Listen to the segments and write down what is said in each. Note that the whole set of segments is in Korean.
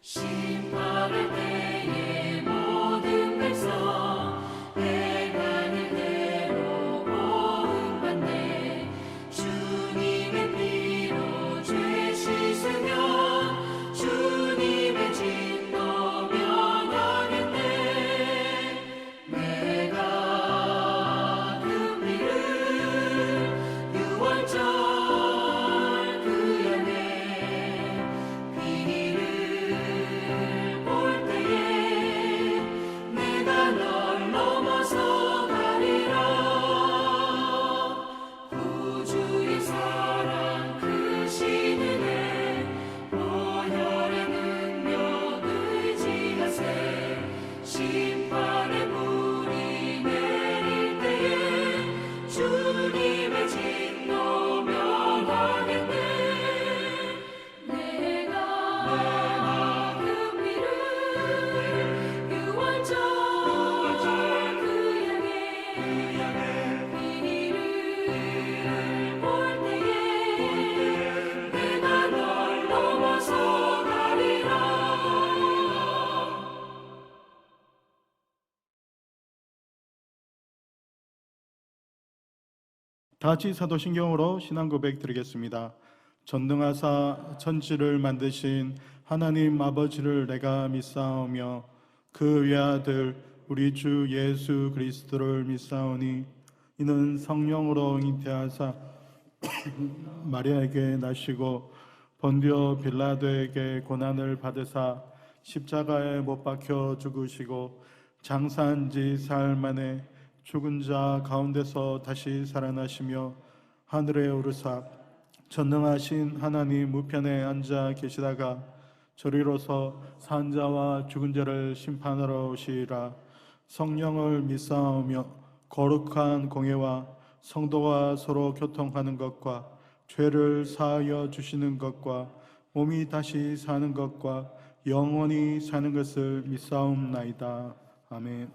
심판할 때에 모든 백성 행하는 대로 보응받네. 주님의 피로 죄 씻으면 주님의 진노 면하겠네. 내가 그 피를 유월절 그 양의 피를 볼 때에 내가 널 넘어서 가리라. 구주의 사랑 크신 은혜 보혈의 능력 의지하세. 심판의 불이 내릴 때에 주님의 진노 면하겠네. 내가 그 피를 유월절 그 양의 피를 볼 때에 내가 널 넘어서 가리라. 다 같이 사도신경으로 신앙 고백 드리겠습니다. 전능하사 천지를 만드신 하나님 아버지를 내가 믿사오며 그 외아들 우리 주 예수 그리스도를 믿사오니 이는 성령으로 잉태하사 마리아에게 나시고 본디오 빌라도에게 고난을 받으사 십자가에 못 박혀 죽으시고 장사한 지 사흘 만에 죽은 자 가운데서 다시 살아나시며 하늘에 오르사 전능하신 하나님 우편에 앉아 계시다가 저리로서 산 자와 죽은 자를 심판하러 오시리라. 성령을 믿사오며 거룩한 공예와 성도가 서로 교통하는 것과 죄를 사하여 주시는 것과 몸이 다시 사는 것과 영원히 사는 것을 믿사옵나이다. 아멘.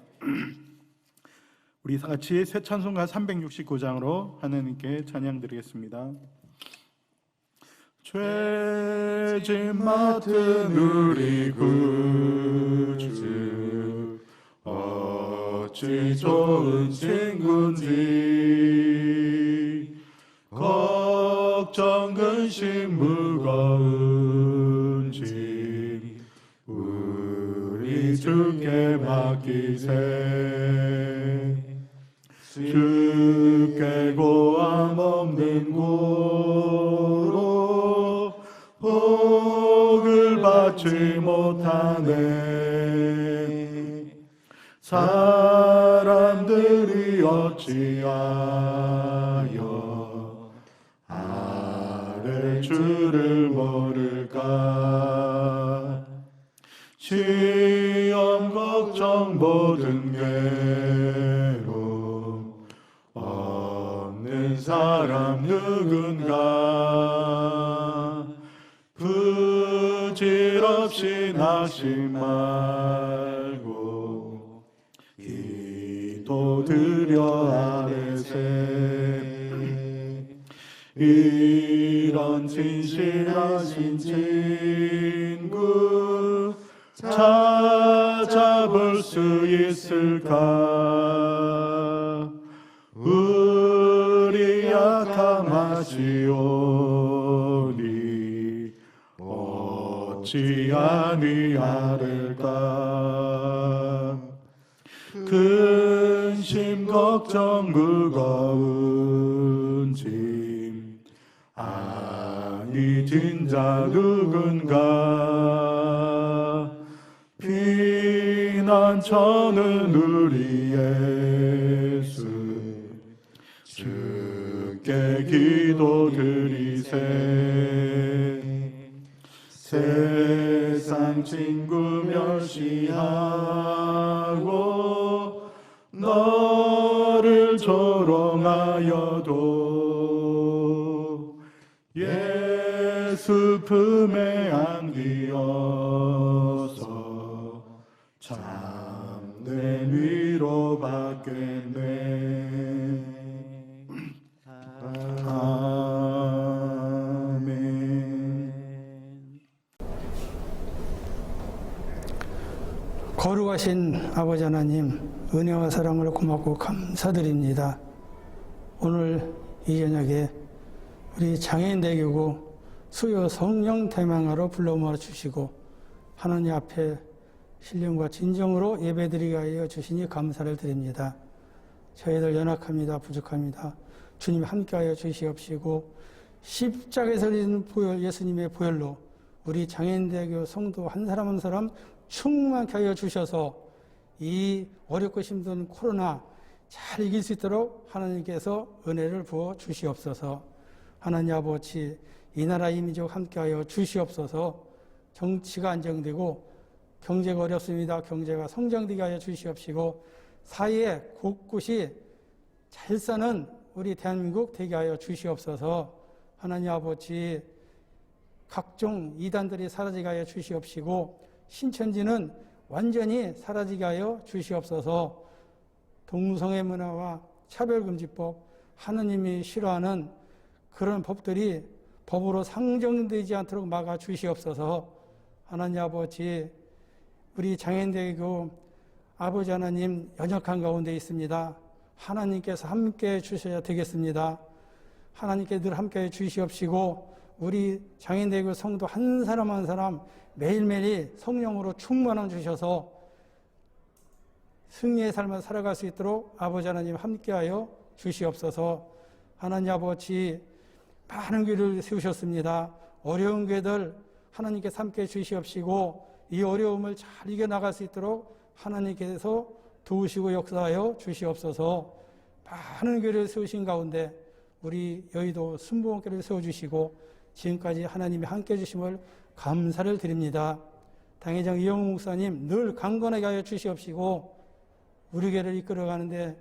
우리 같이 새 찬송가 369장으로 하나님께 찬양 드리겠습니다. 죄짐 맡은 우리 구주 어찌 좋은 친구인지 걱정 근심 무거운 짐 우리 주께 맡기세. 주께 고함 없는 고로 복을 받지 못하네. 사람들이 어찌하여 아랠 줄을 모를까. 시험 걱정 모든 괴로움 없는 사람 누군가. 부질없이 낙심 말고 기도드려 아뢰세. 이런 진실하신 친구 찾아볼 수 있을까. 우리 약함하시오니 어찌 아니하를까. 근심 걱정 무거운 짐 아니 진자 누군가. 피난처는 우리 예수 주께 기도드리세. 세상 친구 멸시하고 너를 조롱하여도 예수 품에 안기어서 참된 위로받겠네. 아멘. 거룩하신 아버지 하나님, 은혜와 사랑을 고맙고 감사드립니다. 오늘 이 저녁에 우리 장애인대교구 수요 성령 대망하러 불러 모아주시고 하나님 앞에 신령과 진정으로 예배드리게 하여 주시니 감사를 드립니다. 저희들 연약합니다. 부족합니다. 주님 함께하여 주시옵시고 십자가에서 흘린 보혈, 예수님의 보혈로 우리 장애인대교 성도 한 사람 한 사람 충만케 하여 주셔서 이 어렵고 힘든 코로나 잘 이길 수 있도록 하나님께서 은혜를 부어 주시옵소서. 하나님 아버지, 이 나라 이 민족 함께하여 주시옵소서. 정치가 안정되고 경제가 어렵습니다. 경제가 성장되게 하여 주시옵시고 사회에 곳곳이 잘 사는 우리 대한민국 되게 하여 주시옵소서. 하나님 아버지, 각종 이단들이 사라지게 하여 주시옵시고 신천지는 완전히 사라지게 하여 주시옵소서. 동성애 문화와 차별금지법, 하느님이 싫어하는 그런 법들이 법으로 상정되지 않도록 막아 주시옵소서. 하나님 아버지, 우리 장애인대교 아버지 하나님 연약한 가운데 있습니다. 하나님께서 함께해 주셔야 되겠습니다. 하나님께 늘 함께해 주시옵시고 우리 장애인대교 성도 한 사람 한 사람 매일매일 성령으로 충만함 주셔서 승리의 삶을 살아갈 수 있도록 아버지 하나님 함께하여 주시옵소서. 하나님 아버지, 많은 교회를 세우셨습니다. 어려운 교회들 하나님께서 함께해 주시옵시고 이 어려움을 잘 이겨나갈 수 있도록 하나님께서 도우시고 역사하여 주시옵소서. 많은 교회를 세우신 가운데 우리 여의도 순복음교회를 세워주시고 지금까지 하나님이 함께해 주심을 감사를 드립니다. 당회장 이영우 목사님 늘 강건하게 하여 주시옵시고 우리 교회를 이끌어가는데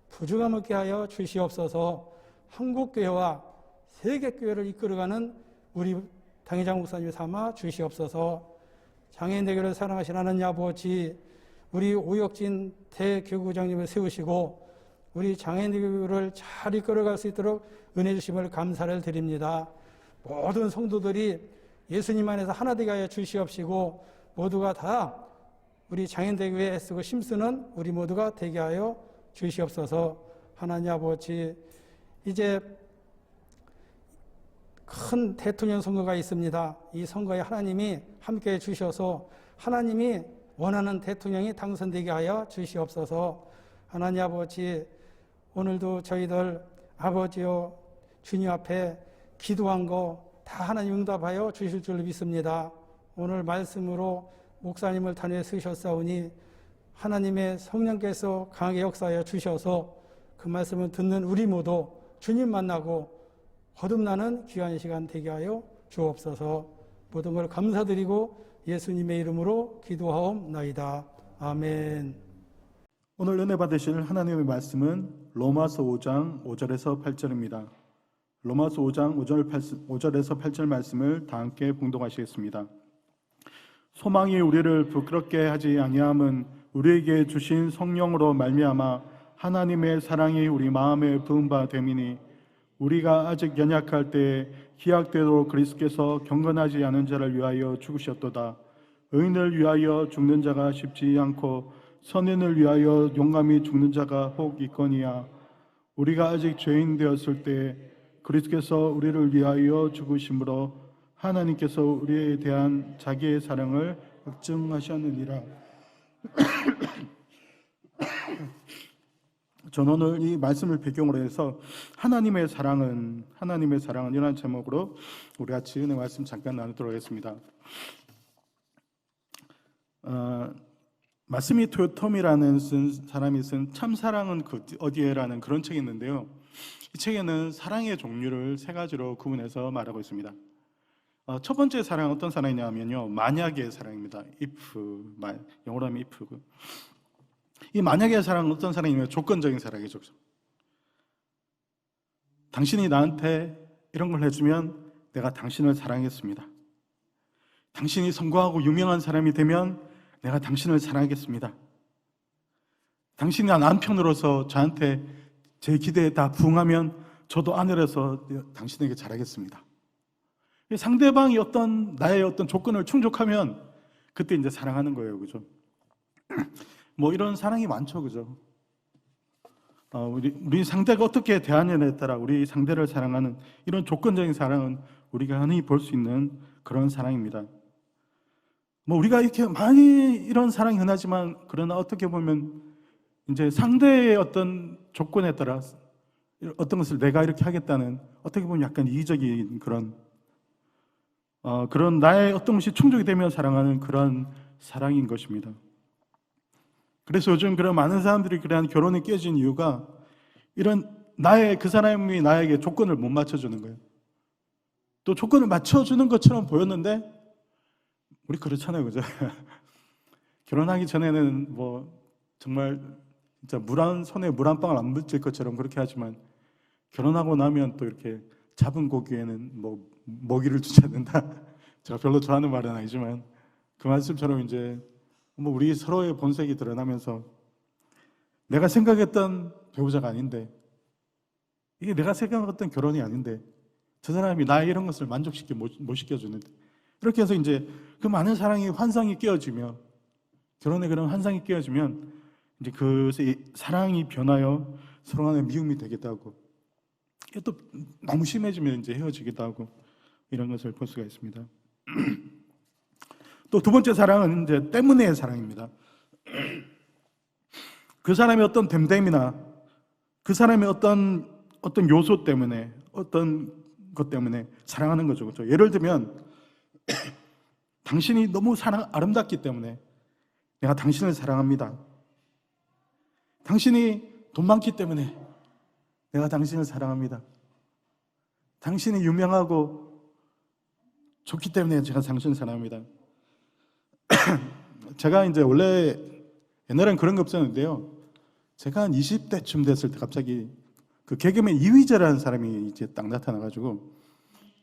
부족함 없게 하여 주시옵소서. 한국교회와 세계교회를 이끌어가는 우리 당회장 목사님 삼아 주시옵소서. 장애인대교를 사랑하신 하나님 아버지, 우리 오혁진 대교구장님을 세우시고 우리 장애인대교를 잘 이끌어갈 수 있도록 은혜 주심을 감사를 드립니다. 모든 성도들이 예수님 안에서 하나 되게 하여 주시옵시고 모두가 다 우리 장애인대교에 애쓰고 힘쓰는 우리 모두가 되게 하여 주시옵소서. 하나님 아버지, 이제 큰 대통령 선거가 있습니다. 이 선거에 하나님이 함께해 주셔서 하나님이 원하는 대통령이 당선되게 하여 주시옵소서. 하나님 아버지, 오늘도 저희들 아버지요 주님 앞에 기도한 거 다 하나님 응답하여 주실 줄 믿습니다. 오늘 말씀으로 목사님을 단위에 쓰셨사오니 하나님의 성령께서 강하게 역사하여 주셔서 그 말씀을 듣는 우리 모두 주님 만나고 거듭나는 귀한 시간 되게 하여 주옵소서. 모든 걸 감사드리고 예수님의 이름으로 기도하옵나이다. 아멘. 오늘 은혜 받으실 하나님의 말씀은 로마서 5장 5절에서 8절입니다. 로마서 5장 5절에서 8절 말씀을 다 함께 봉독하시겠습니다. 소망이 우리를 부끄럽게 하지 아니함은 우리에게 주신 성령으로 말미암아 하나님의 사랑이 우리 마음에 부은 바 됨이니 우리가 아직 연약할 때에 기약대로 그리스도께서 경건하지 않은 자를 위하여 죽으셨도다. 의인을 위하여 죽는 자가 쉽지 않고 선인을 위하여 용감히 죽는 자가 혹 있거니와 우리가 아직 죄인 되었을 때 그리스도께서 우리를 위하여 죽으심으로 하나님께서 우리에 대한 자기의 사랑을 확증하셨느니라. 저는 오늘 이 말씀을 배경으로 해서 하나님의 사랑은 이라는 제목으로 우리 같이 은혜 말씀 잠깐 나누도록 하겠습니다. 마스미 토요토미라는 사람이 쓴 참사랑은 어디에라는 그런 책이 있는데요. 이 책에는 사랑의 종류를 세 가지로 구분해서 말하고 있습니다. 첫 번째 사랑은 어떤 사랑이냐면요, 만약의 사랑입니다. if, 영어로 하면 if. 이 만약의 사랑은 어떤 사랑이냐면 조건적인 사랑이죠. 당신이 나한테 이런 걸 해주면 내가 당신을 사랑하겠습니다. 당신이 성공하고 유명한 사람이 되면 내가 당신을 사랑하겠습니다. 당신이 남편으로서 저한테 제 기대에 다 부응하면 저도 아내로서 당신에게 잘하겠습니다. 상대방이 나의 어떤 조건을 충족하면 그때 이제 사랑하는 거예요, 그죠? 뭐 이런 사랑이 많죠, 그죠? 우리 상대가 어떻게 대하느냐에 따라 우리 상대를 사랑하는 이런 조건적인 사랑은 우리가 흔히 볼 수 있는 그런 사랑입니다. 뭐 우리가 이렇게 많이 이런 사랑이 흔하지만 그러나 어떻게 보면 이제 상대의 어떤 조건에 따라 어떤 것을 내가 이렇게 하겠다는 어떻게 보면 약간 이기적인 그런 나의 어떤 것이 충족이 되면 사랑하는 그런 사랑인 것입니다. 그래서 요즘 그런 많은 사람들이 그런 결혼에 깨진 이유가 이런 그 사람이 나에게 조건을 못 맞춰주는 거예요. 또 조건을 맞춰주는 것처럼 보였는데 우리 그렇잖아요, 그죠? 결혼하기 전에는 뭐 정말 진짜 손에 물 한 방울 안 묻힐 것처럼 그렇게 하지만 결혼하고 나면 또 이렇게 잡은 고기에는 뭐 먹이를 주지 않는다. 제가 별로 좋아하는 말은 아니지만 그 말씀처럼 이제 뭐 우리 서로의 본색이 드러나면서 내가 생각했던 배우자가 아닌데 이게 내가 생각했던 결혼이 아닌데 저 사람이 나의 이런 것을 만족시켜 못 시켜주는데 이렇게 해서 이제 그 많은 사랑이 환상이 깨어지며 결혼의 그런 환상이 깨어지면 이제 그 사랑이 변하여 서로 간에 미움이 되기도 하고 또 너무 심해지면 이제 헤어지기도 하고 이런 것을 볼 수가 있습니다. 또 두 번째 사랑은 이제 때문에의 사랑입니다. 그 사람의 어떤 됨됨이나 그 사람의 어떤 요소 때문에 어떤 것 때문에 사랑하는 거죠. 그렇죠? 예를 들면 당신이 너무 아름답기 때문에 내가 당신을 사랑합니다. 당신이 돈 많기 때문에 내가 당신을 사랑합니다. 당신이 유명하고 좋기 때문에 제가 당신을 사랑합니다. 제가 이제 원래 옛날엔 그런 게 없었는데요. 제가 한 20대쯤 됐을 때 갑자기 그 개그맨 이휘재라는 사람이 이제 딱 나타나가지고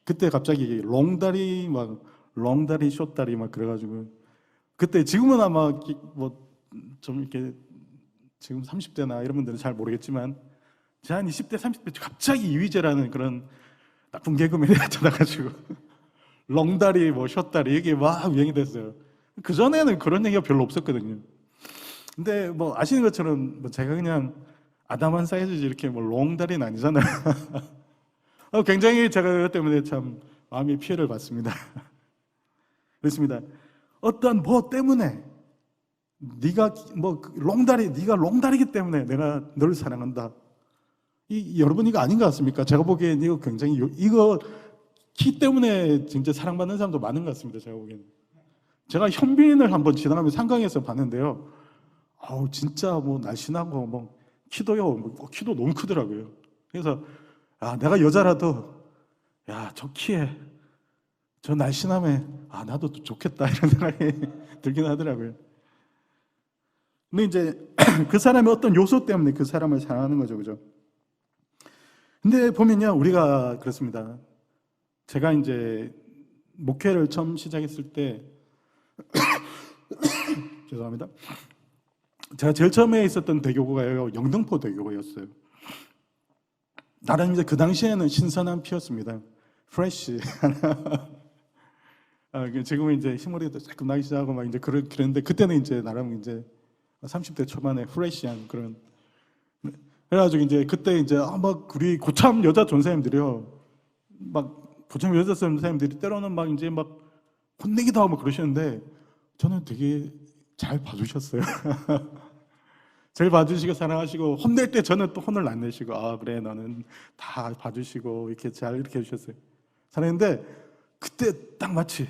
그때 갑자기 롱다리 숏다리 막 그래가지고 그때 지금은 아마 뭐 좀 이렇게 지금 30대나 이런 분들은 잘 모르겠지만 제가 한 20대 30대 갑자기 이휘재라는 그런 나쁜 개그맨이 나타나가지고 롱다리 숏다리 이게 막 유행이 됐어요. 그 전에는 그런 얘기가 별로 없었거든요. 근데 뭐 아시는 것처럼 뭐 제가 그냥 아담한 사이즈지 이렇게 뭐 롱다리는 아니잖아요. 굉장히 제가 그것 때문에 참 마음의 피해를 받습니다. 그렇습니다. 어떤 뭐 때문에 네가 롱다리기 때문에 내가 너를 사랑한다. 여러분 이거 아닌 것 같습니까? 제가 보기엔 이거 굉장히 이거 키 때문에 진짜 사랑받는 사람도 많은 것 같습니다. 제가 보기엔. 제가 현빈을 한번 지나가면서 한강에서 봤는데요. 진짜 뭐 날씬하고 뭐 키도 너무 크더라고요. 그래서 내가 여자라도 저 키에 저 날씬함에 나도 좋겠다 이런 생각이 들긴 하더라고요. 근데 이제 그 사람의 어떤 요소 때문에 그 사람을 사랑하는 거죠, 그죠? 근데 보면요, 우리가 그렇습니다. 제가 이제 목회를 처음 시작했을 때 죄송합니다. 제가 제일 처음에 있었던 대교구가요, 영등포 대교구였어요. 나름 이제 그 당시에는 신선한 피였습니다. 프레쉬. 지금은 이제 흰머리도 조금 나기 시작하고 막 이제 그랬는데 그때는 이제 나름 이제 30대 초반에 프레쉬한 그런. 그래가지고 이제 그때 이제 막 우리 고참 여자 전사님들이요, 막 고참 여자 전사님들이 때로는 막 이제 막 혼내기도 하고 막 그러시는데 저는 되게 잘 봐주셨어요. 잘 봐주시고 사랑하시고 혼낼 때 저는 또 혼을 안 내시고 그래 너는 다 봐주시고 이렇게 잘 이렇게 해주셨어요. 사랑했는데 그때 딱 마치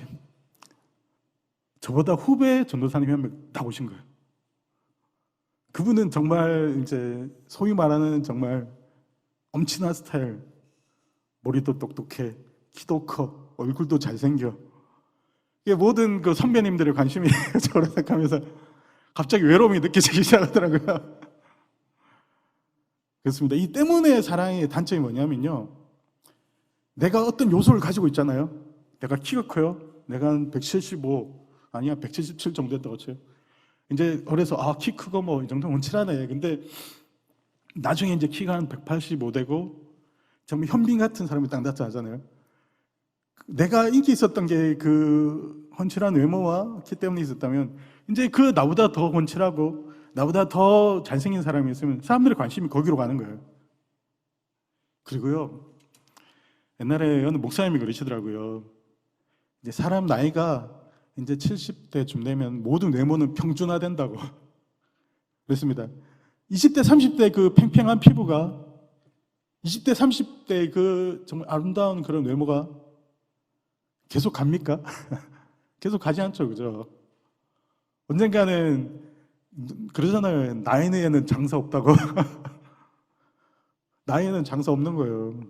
저보다 후배 전도사님이 한 명 딱 오신 거예요. 그분은 정말 이제 소위 말하는 정말 엄친한 스타일, 머리도 똑똑해, 키도 커, 얼굴도 잘생겨. 이게 모든 그 선배님들의 관심이 저를 생각하면서 갑자기 외로움이 느껴지기 시작하더라고요. 그렇습니다. 이 때문에 사랑의 단점이 뭐냐면요, 내가 어떤 요소를 가지고 있잖아요. 내가 키가 커요. 내가 한 175, 아니야 177 정도 됐다고 쳐요. 이제 그래서 키 크고 뭐 이 정도면 원칠하네. 근데 나중에 이제 키가 한 185 되고 정말 현빈 같은 사람이 딱 나타나잖아요. 내가 인기 있었던 게 그 훤칠한 외모와 키 때문에 있었다면 이제 그 나보다 더 훤칠하고 나보다 더 잘생긴 사람이 있으면 사람들의 관심이 거기로 가는 거예요. 그리고요, 옛날에 어느 목사님이 그러시더라고요. 이제 사람 나이가 이제 70대쯤 되면 모든 외모는 평준화된다고 그랬습니다. 20대, 30대 그 팽팽한 피부가 20대, 30대 그 정말 아름다운 그런 외모가 계속 갑니까? 계속 가지 않죠, 그죠? 언젠가는 그러잖아요. 나이에는 장사 없다고. 나이에는 장사 없는 거예요.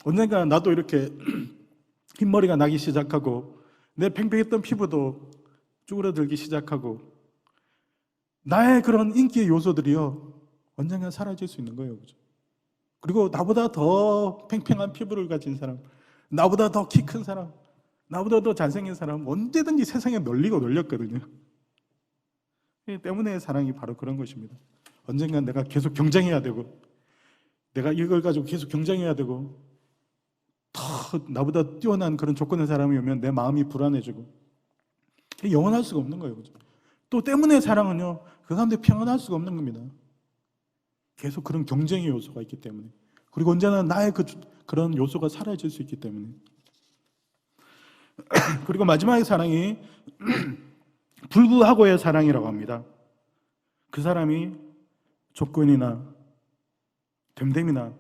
언젠가 나도 이렇게 흰머리가 나기 시작하고 내 팽팽했던 피부도 쭈그러들기 시작하고 나의 그런 인기의 요소들이요 언젠가 사라질 수 있는 거예요. 그죠? 그리고 나보다 더 팽팽한 피부를 가진 사람, 나보다 더 키 큰 사람, 나보다 더 잘생긴 사람 언제든지 세상에 널리고 널렸거든요. 때문에 사랑이 바로 그런 것입니다. 언젠간 내가 계속 경쟁해야 되고 내가 이걸 가지고 계속 경쟁해야 되고 더 나보다 뛰어난 그런 조건의 사람이 오면 내 마음이 불안해지고 영원할 수가 없는 거예요. 그죠? 또 때문에 사랑은요 그 사람들이 평안할 수가 없는 겁니다. 계속 그런 경쟁의 요소가 있기 때문에 그리고 언제나 나의 그런 요소가 사라질 수 있기 때문에 그리고 마지막에 사랑이 불구하고의 사랑이라고 합니다. 그 사람이 조건이나 됨됨이나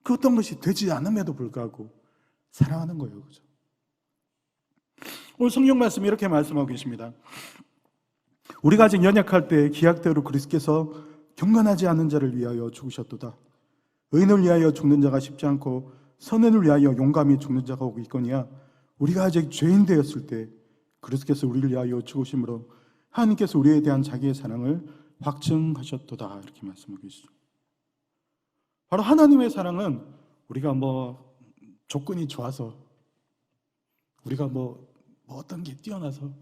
그 어떤 것이 되지 않음에도 불구하고 사랑하는 거예요. 그죠? 오늘 성경 말씀이 이렇게 말씀하고 계십니다. 우리가 아직 연약할 때 기약대로 그리스도께서 경건하지 않은 자를 위하여 죽으셨도다. 의인을 위하여 죽는 자가 쉽지 않고 선인을 위하여 용감히 죽는 자가 오고 있거니와 우리가 아직 죄인 되었을 때 그리스도께서 우리를 위하여 죽으심으로 하나님께서 우리에 대한 자기의 사랑을 확증하셨도다. 이렇게 말씀하고 계시죠. 바로 하나님의 사랑은 우리가 조건이 좋아서 우리가 어떤 게 뛰어나서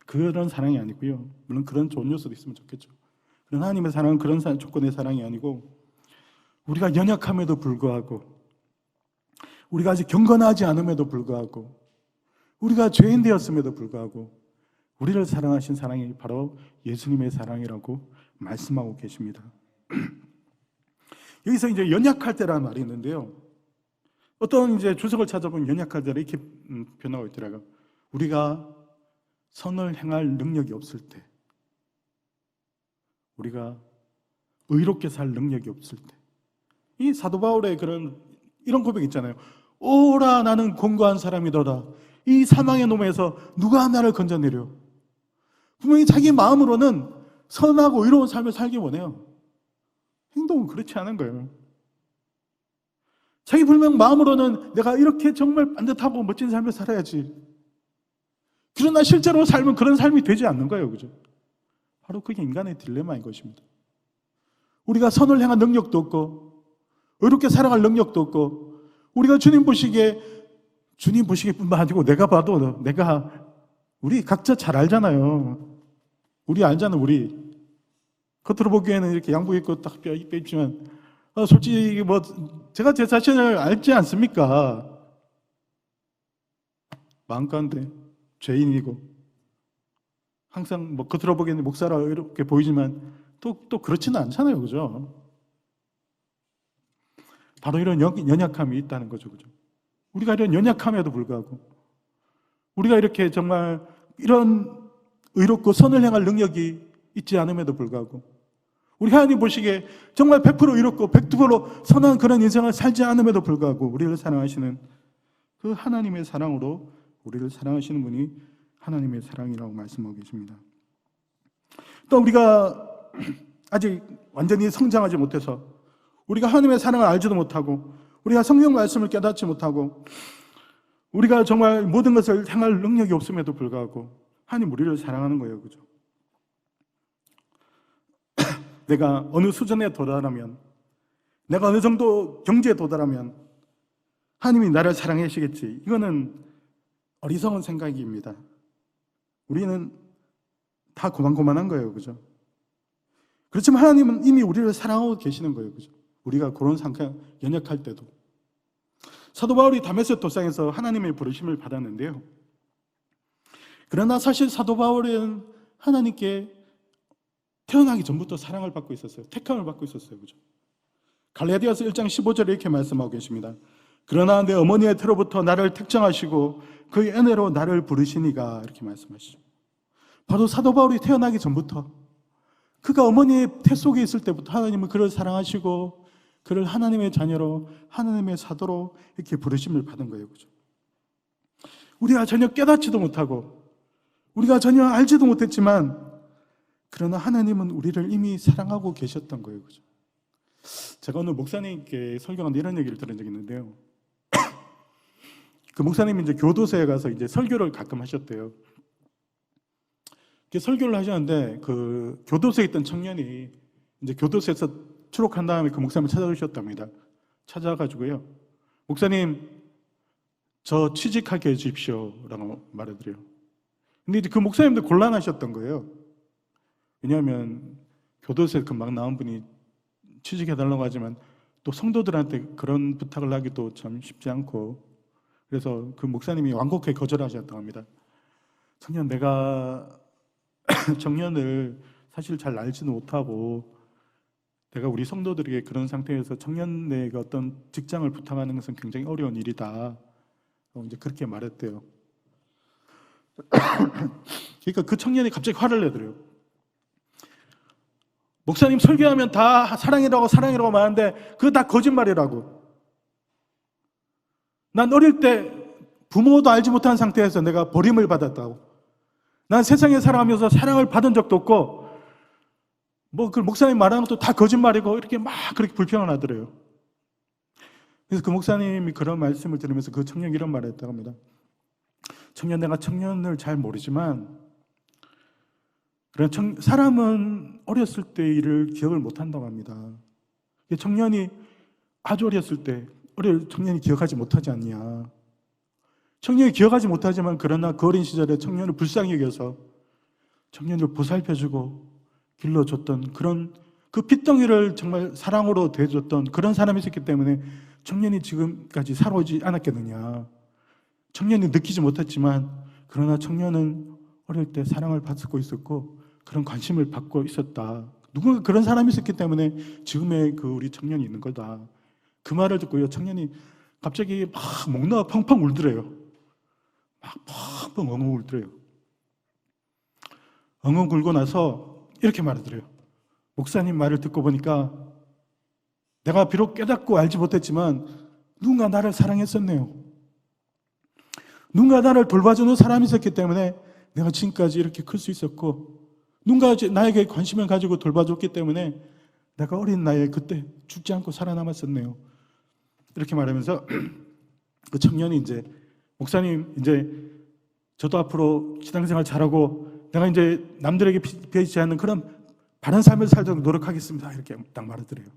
그런 사랑이 아니고요. 물론 그런 좋은 요소도 있으면 좋겠죠. 그런 하나님의 사랑은 그런 조건의 사랑이 아니고 우리가 연약함에도 불구하고 우리가 아직 경건하지 않음에도 불구하고 우리가 죄인 되었음에도 불구하고 우리를 사랑하신 사랑이 바로 예수님의 사랑이라고 말씀하고 계십니다. 여기서 이제 연약할 때라는 말이 있는데요. 어떤 이제 주석을 찾아보면 연약할 때를 이렇게 표현하고 있더라고요. 우리가 선을 행할 능력이 없을 때, 우리가 의롭게 살 능력이 없을 때, 이 사도 바울의 이런 고백 있잖아요. 오라 나는 공고한 사람이더라. 이 사망의 놈에서 누가 나를 건져내려. 분명히 자기 마음으로는 선하고 의로운 삶을 살기 원해요. 행동은 그렇지 않은 거예요. 자기 분명 마음으로는 내가 이렇게 정말 반듯하고 멋진 삶을 살아야지. 그러나 실제로 삶은 그런 삶이 되지 않는 거예요. 그죠? 바로 그게 인간의 딜레마인 것입니다. 우리가 선을 행할 능력도 없고 의롭게 살아갈 능력도 없고 우리가 주님 보시기에 뿐만 아니고 내가 봐도 우리 각자 잘 알잖아요. 우리 알잖아요. 우리 겉으로 보기에는 이렇게 양복 입고 딱 뼈 입지만 솔직히 제가 제 자신을 알지 않습니까? 마음가운데 죄인이고 항상 겉으로 보기에는 목사라 이렇게 보이지만 또 그렇지는 않잖아요. 그죠? 바로 이런 연약함이 있다는 거죠. 그죠? 우리가 이런 연약함에도 불구하고 우리가 이렇게 정말 이런 의롭고 선을 행할 능력이 있지 않음에도 불구하고 우리 하나님 보시기에 정말 100% 의롭고 100% 선한 그런 인생을 살지 않음에도 불구하고 우리를 사랑하시는 그 하나님의 사랑으로 우리를 사랑하시는 분이 하나님의 사랑이라고 말씀하고 계십니다. 또 우리가 아직 완전히 성장하지 못해서 우리가 하나님의 사랑을 알지도 못하고 우리가 성경 말씀을 깨닫지 못하고 우리가 정말 모든 것을 행할 능력이 없음에도 불구하고 하나님 우리를 사랑하는 거예요. 그죠? 내가 어느 수준에 도달하면 내가 어느 정도 경지에 도달하면 하나님이 나를 사랑해 주시겠지. 이거는 어리석은 생각입니다. 우리는 다 고만고만한 거예요. 그죠? 그렇지만 하나님은 이미 우리를 사랑하고 계시는 거예요. 그죠? 우리가 그런 상황 연약할 때도 사도 바울이 다메섹 도상에서 하나님의 부르심을 받았는데요. 그러나 사실 사도 바울은 하나님께 태어나기 전부터 사랑을 받고 있었어요. 택함을 받고 있었어요. 그죠? 갈라디아서 1장 15절에 이렇게 말씀하고 계십니다. 그러나 내 어머니의 태로부터 나를 택정하시고 그의 은혜로 나를 부르시니가, 이렇게 말씀하시죠. 바로 사도 바울이 태어나기 전부터, 그가 어머니의 태 속에 있을 때부터 하나님은 그를 사랑하시고 그를 하나님의 자녀로, 하나님의 사도로 이렇게 부르심을 받은 거예요. 그죠? 우리가 전혀 깨닫지도 못하고 우리가 전혀 알지도 못했지만, 그러나 하나님은 우리를 이미 사랑하고 계셨던 거예요. 그죠? 제가 오늘 목사님께 설교하는데 이런 얘기를 들은 적이 있는데요. 그 목사님이 이제 교도소에 가서 이제 설교를 가끔 하셨대요. 설교를 하셨는데 그 교도소에 있던 청년이 이제 교도소에서 추록한 다음에 그 목사님을 찾아오셨답니다. 찾아가지고요, 목사님, 저 취직하게 해주십시오 라고 말해드려요. 근데 이제 그 목사님도 곤란하셨던 거예요. 왜냐하면 교도소에 금방 나온 분이 취직해달라고 하지만 또 성도들한테 그런 부탁을 하기도 참 쉽지 않고, 그래서 그 목사님이 완곡하게 거절하셨다고 합니다. 청년, 내가 청년을 사실 잘 알지도 못하고 내가 우리 성도들에게 그런 상태에서 청년에게 어떤 직장을 부탁하는 것은 굉장히 어려운 일이다, 이제 그렇게 말했대요. 그러니까 그 청년이 갑자기 화를 내더래요. 목사님 설교하면 다 사랑이라고 말하는데 그거 다 거짓말이라고. 난 어릴 때 부모도 알지 못한 상태에서 내가 버림을 받았다고. 난 세상에 살아가면서 사랑을 받은 적도 없고, 그 목사님 말하는 것도 다 거짓말이고, 이렇게 막 그렇게 불평을 하더래요. 그래서 그 목사님이 그런 말씀을 들으면서 그 청년이 이런 말을 했다고 합니다. 청년, 내가 청년을 잘 모르지만 사람은 어렸을 때 일을 기억을 못 한다고 합니다. 청년이 아주 어렸을 때 청년이 기억하지 못하지 않냐. 청년이 기억하지 못하지만 그러나 그 어린 시절에 청년을 불쌍히 여겨서 청년을 보살펴주고 길러줬던 그런 그 핏덩이를 정말 사랑으로 대해줬던 그런 사람이 있었기 때문에 청년이 지금까지 살아오지 않았겠느냐. 청년이 느끼지 못했지만 그러나 청년은 어릴 때 사랑을 받고 있었고 그런 관심을 받고 있었다. 누군가 그런 사람이 있었기 때문에 지금의 그 우리 청년이 있는 거다. 그 말을 듣고요, 청년이 갑자기 막 목 나와 펑펑 울더래요. 막 펑펑 엉엉 울더래요. 엉엉 울고 나서 이렇게 말하더래요. 목사님 말을 듣고 보니까 내가 비록 깨닫고 알지 못했지만 누군가 나를 사랑했었네요. 누군가 나를 돌봐주는 사람이 있었기 때문에 내가 지금까지 이렇게 클 수 있었고, 누군가 나에게 관심을 가지고 돌봐줬기 때문에 내가 어린 나이에 그때 죽지 않고 살아남았었네요. 이렇게 말하면서 그 청년이 이제, 목사님, 이제 저도 앞으로 신앙생활 잘하고 내가 이제 남들에게 비하지 않는 그런 바른 삶을 살도록 노력하겠습니다, 이렇게 딱 말하더래요.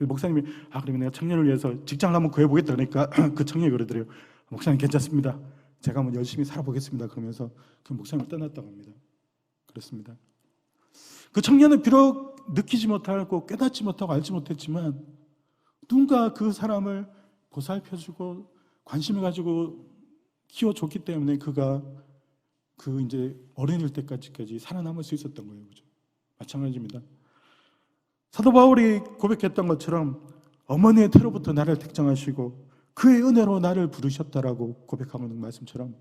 목사님이 그러면 내가 청년을 위해서 직장을 한번 구해보겠다 그러니까 그 청년이 그러더래요. 목사님 괜찮습니다, 제가 한번 열심히 살아보겠습니다, 그러면서 그 목사님을 떠났다고 합니다. 그렇습니다. 그 청년은 비록 느끼지 못하고 깨닫지 못하고 알지 못했지만 누군가 그 사람을 보살펴주고 관심을 가지고 키워줬기 때문에 그가 그 이제 어린일 때까지 살아남을 수 있었던 거예요. 그죠? 마찬가지입니다. 사도 바울이 고백했던 것처럼 어머니의 태로부터 나를 택정하시고 그의 은혜로 나를 부르셨다라고 고백하고 있는 말씀처럼,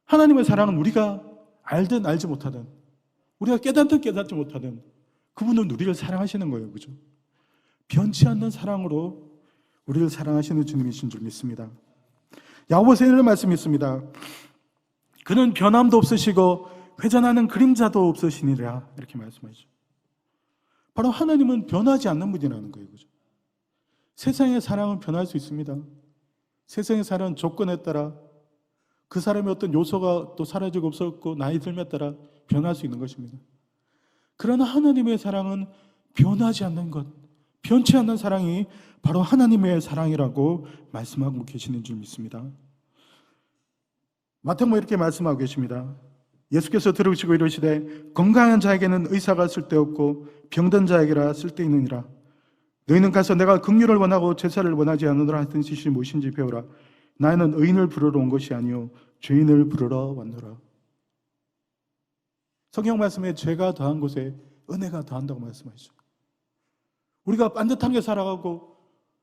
하나님의 사랑은 우리가 알든 알지 못하든, 우리가 깨닫든 깨닫지 못하든 그분은 우리를 사랑하시는 거예요. 그죠? 변치 않는 사랑으로 우리를 사랑하시는 주님이신 줄 믿습니다. 야고보서에 이런 말씀이 있습니다. 그는 변함도 없으시고 회전하는 그림자도 없으시니라, 이렇게 말씀하시죠. 바로 하나님은 변하지 않는 분이라는 거예요. 그죠? 세상의 사랑은 변할 수 있습니다. 세상의 사랑은 조건에 따라, 그 사람의 어떤 요소가 또 사라지고 없었고 나이 들에 따라 변할 수 있는 것입니다. 그러나 하나님의 사랑은 변하지 않는 것, 변치 않는 사랑이 바로 하나님의 사랑이라고 말씀하고 계시는 줄 믿습니다. 마태복음 이렇게 말씀하고 계십니다. 예수께서 들으시고 이르시되 건강한 자에게는 의사가 쓸데없고 병든 자에게라 쓸데있느니라. 너희는 가서 내가 긍휼을 원하고 제사를 원하지 않으노라 하던 뜻이 무엇인지 배우라. 나는 의인을 부르러 온 것이 아니요 죄인을 부르러 왔노라. 성경 말씀에 죄가 더한 곳에 은혜가 더한다고 말씀하시죠. 우리가 반듯하게 살아가고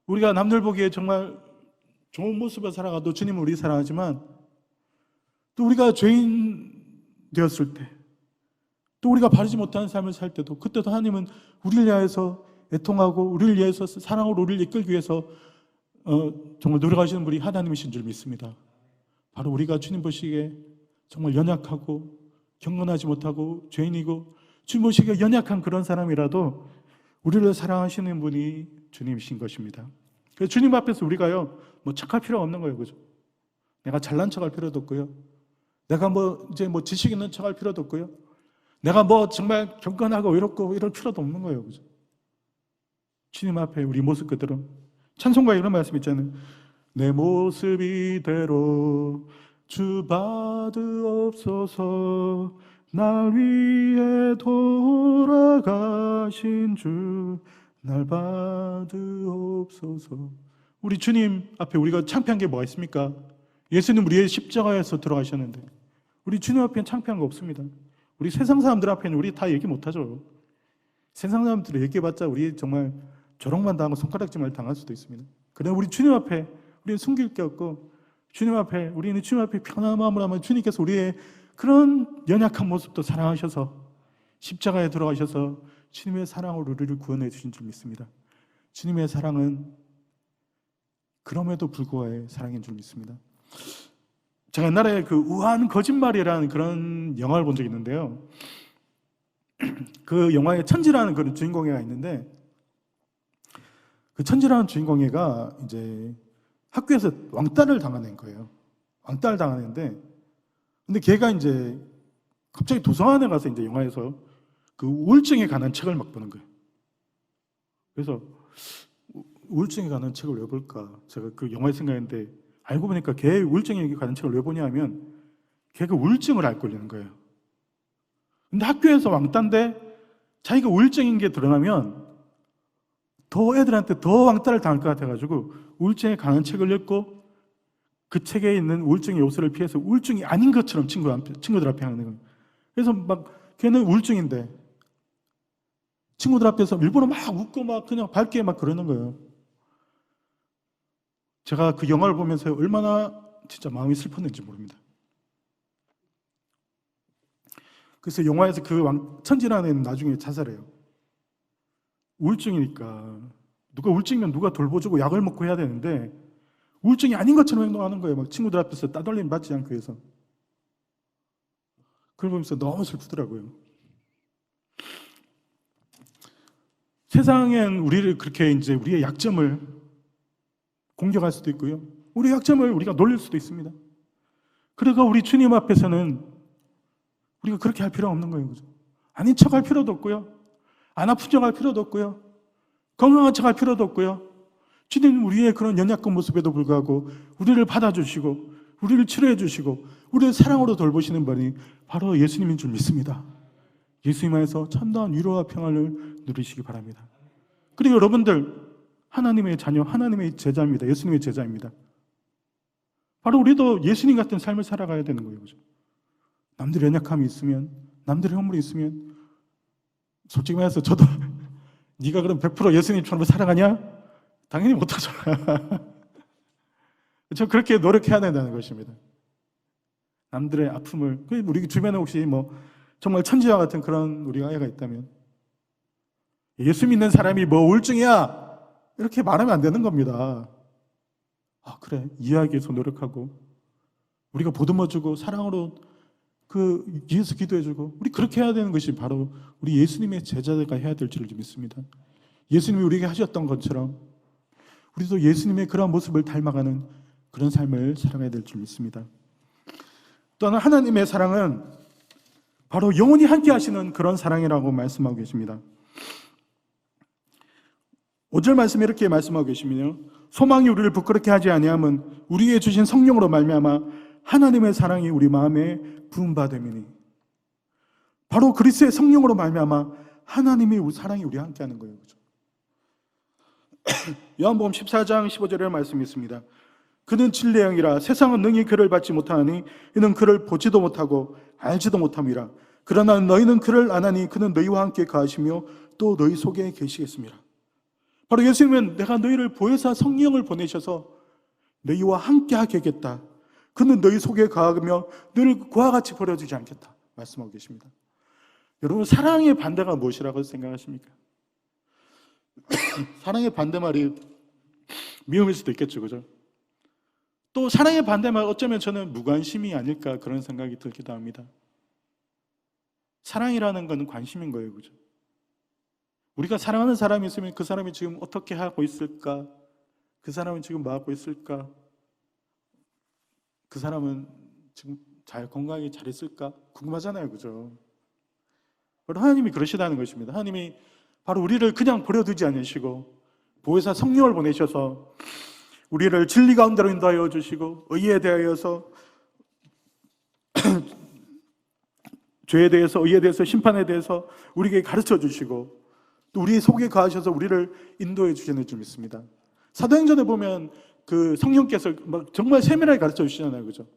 우리가 남들 보기에 정말 좋은 모습을 살아가도 주님은 우리 사랑하지만 또 우리가 죄인 되었을 때 또 우리가 바르지 못한 삶을 살 때도 그때도 하나님은 우리를 위하여서 애통하고 우리를 위해서 사랑으로 우리를 이끌기 위해서 정말 노력하시는 분이 하나님이신 줄 믿습니다. 바로 우리가 주님 보시기에 정말 연약하고 경건하지 못하고 죄인이고 주님 보시기에 연약한 그런 사람이라도 우리를 사랑하시는 분이 주님이신 것입니다. 그래서 주님 앞에서 우리가요 뭐 착할 필요가 없는 거예요, 그죠? 내가 잘난 척할 필요도 없고요. 내가 이제 지식 있는 척할 필요도 없고요. 내가 정말 경건하고 외롭고 이럴 필요도 없는 거예요, 그죠? 주님 앞에 우리 모습 그대로 찬송가에 이런 말씀 있잖아요. 내 모습 이대로 주 받으옵소서 날 위해 돌아가신 주 날 받으옵소서. 우리 주님 앞에 우리가 창피한 게 뭐가 있습니까? 예수님 우리의 십자가에서 들어가셨는데 우리 주님 앞에는 창피한 거 없습니다. 우리 세상 사람들 앞에는 우리 다 얘기 못하죠. 세상 사람들 얘기해봤자 우리 정말 조롱만 당하고 손가락질만 당할 수도 있습니다. 그러나 우리 주님 앞에 우리는 숨길 게 없고 우리는 주님 앞에 편안한 마음으로 하면 주님께서 우리의 그런 연약한 모습도 사랑하셔서 십자가에 들어가셔서 주님의 사랑으로 우리를 구원해 주신 줄 믿습니다. 주님의 사랑은 그럼에도 불구하고 사랑인 줄 믿습니다. 제가 옛날에 그 우아한 거짓말이라는 그런 영화를 본 적이 있는데요. 그 영화에 천지라는 그런 주인공애가 있는데 그 천지라는 주인공애가 이제 학교에서 왕따를 당하는 거예요. 왕따를 당하는데 근데 걔가 이제 갑자기 도서관에 가서 이제 영화에서 그 우울증에 관한 책을 막 보는 거예요. 그래서 우울증에 관한 책을 왜 볼까? 제가 그 영화에 생각했는데 알고 보니까 걔 우울증에 관한 책을 왜 보냐 하면 걔가 우울증을 앓고 있는 거예요. 근데 학교에서 왕따인데 자기가 우울증인 게 드러나면 더 애들한테 더 왕따를 당할 것 같아가지고 우울증에 관한 책을 읽고 그 책에 있는 우울증의 요소를 피해서 우울증이 아닌 것처럼 친구들 앞에 하는 거예요. 그래서 막 걔는 우울증인데 친구들 앞에서 일부러 막 웃고 막 그냥 밝게 막 그러는 거예요. 제가 그 영화를 보면서 얼마나 진짜 마음이 슬펐는지 모릅니다. 그래서 영화에서 그 천지라는 애는 나중에 자살해요. 우울증이니까 누가 우울증이면 누가 돌보주고 약을 먹고 해야 되는데 우울증이 아닌 것처럼 행동하는 거예요. 막 친구들 앞에서 따돌림 받지 않기 위해서. 그걸 보면서 너무 슬프더라고요. 세상엔 우리를 그렇게 이제 우리의 약점을 공격할 수도 있고요. 우리 약점을 우리가 놀릴 수도 있습니다. 그러니까 우리 주님 앞에서는 우리가 그렇게 할 필요가 없는 거예요. 그죠? 아닌 척 할 필요도 없고요. 안 아픈 척 할 필요도 없고요. 건강한 척 할 필요도 없고요. 주님은 우리의 그런 연약한 모습에도 불구하고 우리를 받아주시고 우리를 치료해 주시고 우리를 사랑으로 돌보시는 분이 바로 예수님인 줄 믿습니다. 예수님 안에서 참다운 위로와 평안을 누리시기 바랍니다. 그리고 여러분들 하나님의 자녀, 하나님의 제자입니다. 예수님의 제자입니다. 바로 우리도 예수님 같은 삶을 살아가야 되는 거예요. 그죠? 남들의 연약함이 있으면, 남들의 허물이 있으면 솔직히 말해서 저도 네가 그럼 100% 예수님처럼 살아가냐? 당연히 못하죠. 저 그렇게 노력해야 된다는 것입니다. 남들의 아픔을, 우리 주변에 혹시 정말 천지와 같은 그런 우리 아이가 있다면 예수 믿는 사람이 우울증이야 이렇게 말하면 안 되는 겁니다. 아 그래, 이해하기 위해서 노력하고 우리가 보듬어주고 사랑으로 위해서 기도해주고 우리 그렇게 해야 되는 것이 바로 우리 예수님의 제자가 해야 될 줄 믿습니다. 예수님이 우리에게 하셨던 것처럼 우리도 예수님의 그런 모습을 닮아가는 그런 삶을 살아가야 될 줄 믿습니다. 또한 하나님의 사랑은 바로 영원히 함께 하시는 그런 사랑이라고 말씀하고 계십니다. 5절 말씀에 이렇게 말씀하고 계시면요, 소망이 우리를 부끄럽게 하지 아니함은 우리에게 주신 성령으로 말미암아 하나님의 사랑이 우리 마음에 부음받음이니. 바로 그리스도의 성령으로 말미암아 하나님의 사랑이 우리와 함께하는 거예요. 그렇죠? 요한복음 14장 15절의 말씀이 있습니다. 그는 진리의 영이라 세상은 능히 그를 받지 못하니 이는 그를 보지도 못하고 알지도 못함이라. 그러나 너희는 그를 아나니 그는 너희와 함께 거하시며 또 너희 속에 계시겠습니다. 바로 예수님은 내가 너희를 보혜사 성령을 보내셔서 너희와 함께 하게 하겠다. 그는 너희 속에 거하며 너희를 그와 같이 버려두지 않겠다 말씀하고 계십니다. 여러분, 사랑의 반대가 무엇이라고 생각하십니까? 사랑의 반대말이 미움일 수도 있겠죠, 그죠? 또 사랑의 반대말 어쩌면 저는 무관심이 아닐까 그런 생각이 들기도 합니다. 사랑이라는 건 관심인 거예요, 그죠? 우리가 사랑하는 사람이 있으면 그 사람이 지금 어떻게 하고 있을까? 그 사람은 지금 뭐 하고 있을까? 그 사람은 지금 잘 건강하게 잘 있을까? 궁금하잖아요, 그죠? 바로 하나님이 그러시다는 것입니다. 하나님이 바로 우리를 그냥 버려두지 않으시고 보혜사 성령을 보내셔서 우리를 진리 가운데로 인도하여 주시고 의에 대하여서 죄에 대해서, 의에 대해서, 심판에 대해서 우리에게 가르쳐 주시고 또 우리 속에 거하셔서 우리를 인도해 주시는 줄 믿습니다. 사도행전에 보면 그 성령께서 막 정말 세밀하게 가르쳐 주시잖아요, 그죠?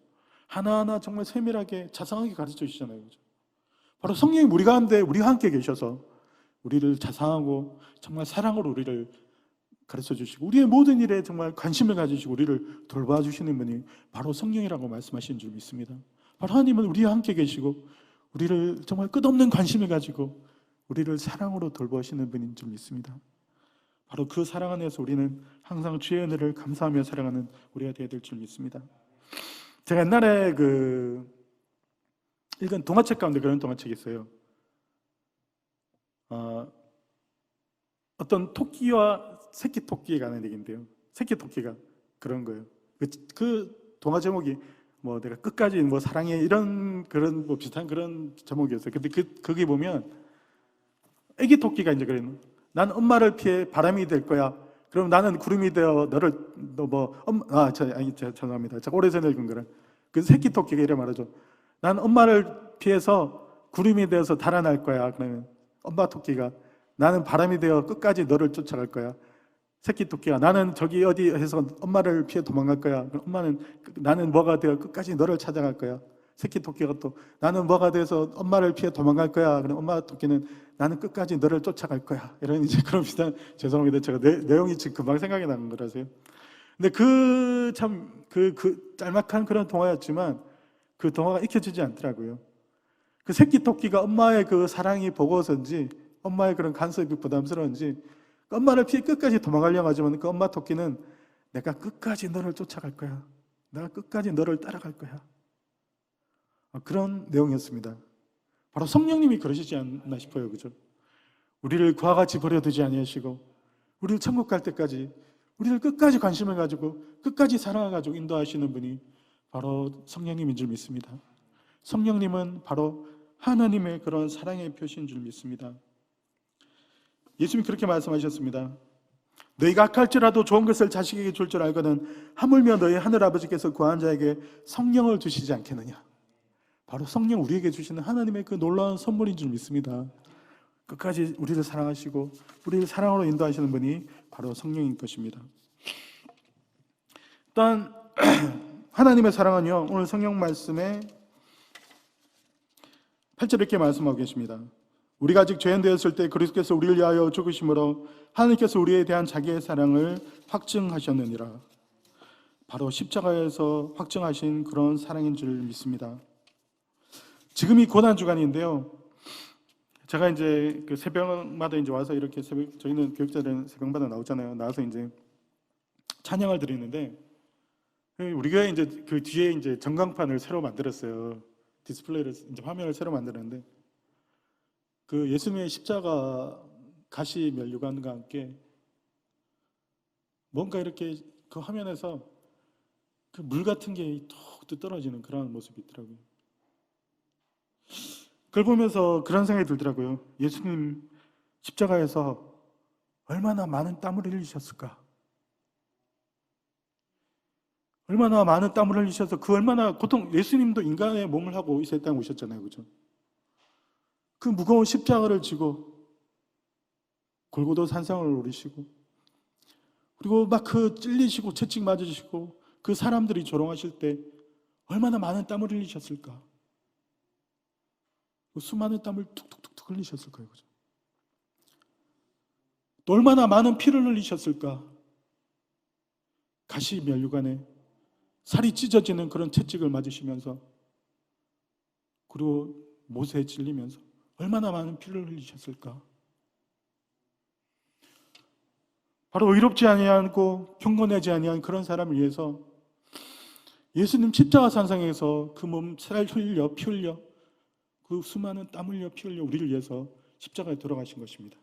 하나하나 정말 세밀하게 자상하게 가르쳐 주시잖아요, 그죠? 바로 성령이 우리 가운데 우리와 함께 계셔서 우리를 자상하고 정말 사랑으로 우리를 가르쳐 주시고 우리의 모든 일에 정말 관심을 가지시고 우리를 돌봐주시는 분이 바로 성령이라고 말씀하시는 줄 믿습니다. 바로 하나님은 우리와 함께 계시고 우리를 정말 끝없는 관심을 가지고 우리를 사랑으로 돌보시는 분인 줄 믿습니다. 바로 그 사랑 안에서 우리는 항상 주의 은혜를 감사하며 살아가는 우리가 되어야 될 줄 믿습니다. 제가 옛날에 읽은 동화책 가운데 그런 동화책이 있어요. 어떤 토끼와 새끼 토끼가 하는 얘기인데요. 새끼 토끼가 그런 거예요. 그 동화 제목이 뭐 내가 끝까지 뭐 사랑해 이런 그런 뭐 비슷한 그런 제목이었어요. 근데 거기 보면 애기 토끼가 이제 그래요. 난 엄마를 피해 바람이 될 거야. 그럼 나는 구름이 되어 너를 죄송합니다. 제가 오래전에 읽은 거라. 그 새끼 토끼가 이래 말하죠. 난 엄마를 피해서 구름이 되어서 달아날 거야. 그러면 엄마 토끼가 나는 바람이 되어 끝까지 너를 쫓아갈 거야. 새끼 토끼가 나는 저기 어디 해서 엄마를 피해 도망갈 거야. 엄마는 나는 뭐가 되어 끝까지 너를 찾아갈 거야. 새끼 토끼가 또 나는 뭐가 돼서 엄마를 피해 도망갈 거야. 그럼 엄마 토끼는 나는 끝까지 너를 쫓아갈 거야. 이런 이제 그런 비슷한 죄송합니다. 제가 내용이 지금 금방 생각이 나는 거라서요. 근데 그 짤막한 그런 동화였지만 그 동화가 익혀지지 않더라고요. 그 새끼 토끼가 엄마의 그 사랑이 버거워서인지 엄마의 그런 간섭이 부담스러운지 엄마를 피해 끝까지 도망가려고 하지만 그 엄마 토끼는 내가 끝까지 너를 쫓아갈 거야. 내가 끝까지 너를 따라갈 거야. 그런 내용이었습니다. 바로 성령님이 그러시지 않나 싶어요, 그죠? 우리를 그와 같이 버려두지 아니하시고 우리를 천국 갈 때까지 우리를 끝까지 관심을 가지고 끝까지 사랑을 가지고 인도하시는 분이 바로 성령님인 줄 믿습니다. 성령님은 바로 하나님의 그런 사랑의 표시인 줄 믿습니다. 예수님이 그렇게 말씀하셨습니다. 너희가 악할지라도 좋은 것을 자식에게 줄 줄 알거든 하물며 너희 하늘아버지께서 구한 자에게 성령을 주시지 않겠느냐. 바로 성령 우리에게 주시는 하나님의 그 놀라운 선물인 줄 믿습니다. 끝까지 우리를 사랑하시고 우리를 사랑으로 인도하시는 분이 바로 성령인 것입니다. 또한 하나님의 사랑은요, 오늘 성경 말씀에 8절 이렇게 말씀하고 계십니다. 우리가 아직 죄인 되었을 때 그리스도께서 우리를 위하여 죽으심으로 하나님께서 우리에 대한 자기의 사랑을 확증하셨느니라. 바로 십자가에서 확증하신 그런 사랑인 줄 믿습니다. 지금이 고난 주간인데요. 제가 이제 그 새벽마다 이제 와서 이렇게 저희는 교육자들은 새벽마다 나오잖아요. 나와서 이제 찬양을 드리는데 우리 교회 이제 그 뒤에 이제 전광판을 새로 만들었어요. 디스플레이를 이제 화면을 새로 만들었는데 그 예수님의 십자가 가시 면류관과 함께 뭔가 이렇게 그 화면에서 그 물 같은 게 툭 떨어지는 그런 모습이 있더라고요. 그걸 보면서 그런 생각이 들더라고요. 예수님 십자가에서 얼마나 많은 땀을 흘리셨을까? 얼마나 많은 땀을 흘리셔서 그 얼마나 고통, 예수님도 인간의 몸을 하고 이 세상에 오셨잖아요, 그죠? 그 무거운 십자가를 지고 골고다 산상을 오르시고 그리고 막 그 찔리시고 채찍 맞으시고 그 사람들이 조롱하실 때 얼마나 많은 땀을 흘리셨을까? 수많은 땀을 툭툭툭툭 흘리셨을 거예요. 그죠? 또 얼마나 많은 피를 흘리셨을까? 가시 면류관에 살이 찢어지는 그런 채찍을 맞으시면서, 그리고 못에 찔리면서 얼마나 많은 피를 흘리셨을까? 바로 의롭지 아니하고 경건하지 아니한 그런 사람을 위해서 예수님 십자가 산상에서 그 몸 살 흘려 피 흘려 그 수많은 땀 흘려 피 흘려 우리를 위해서 십자가에 들어가신 것입니다.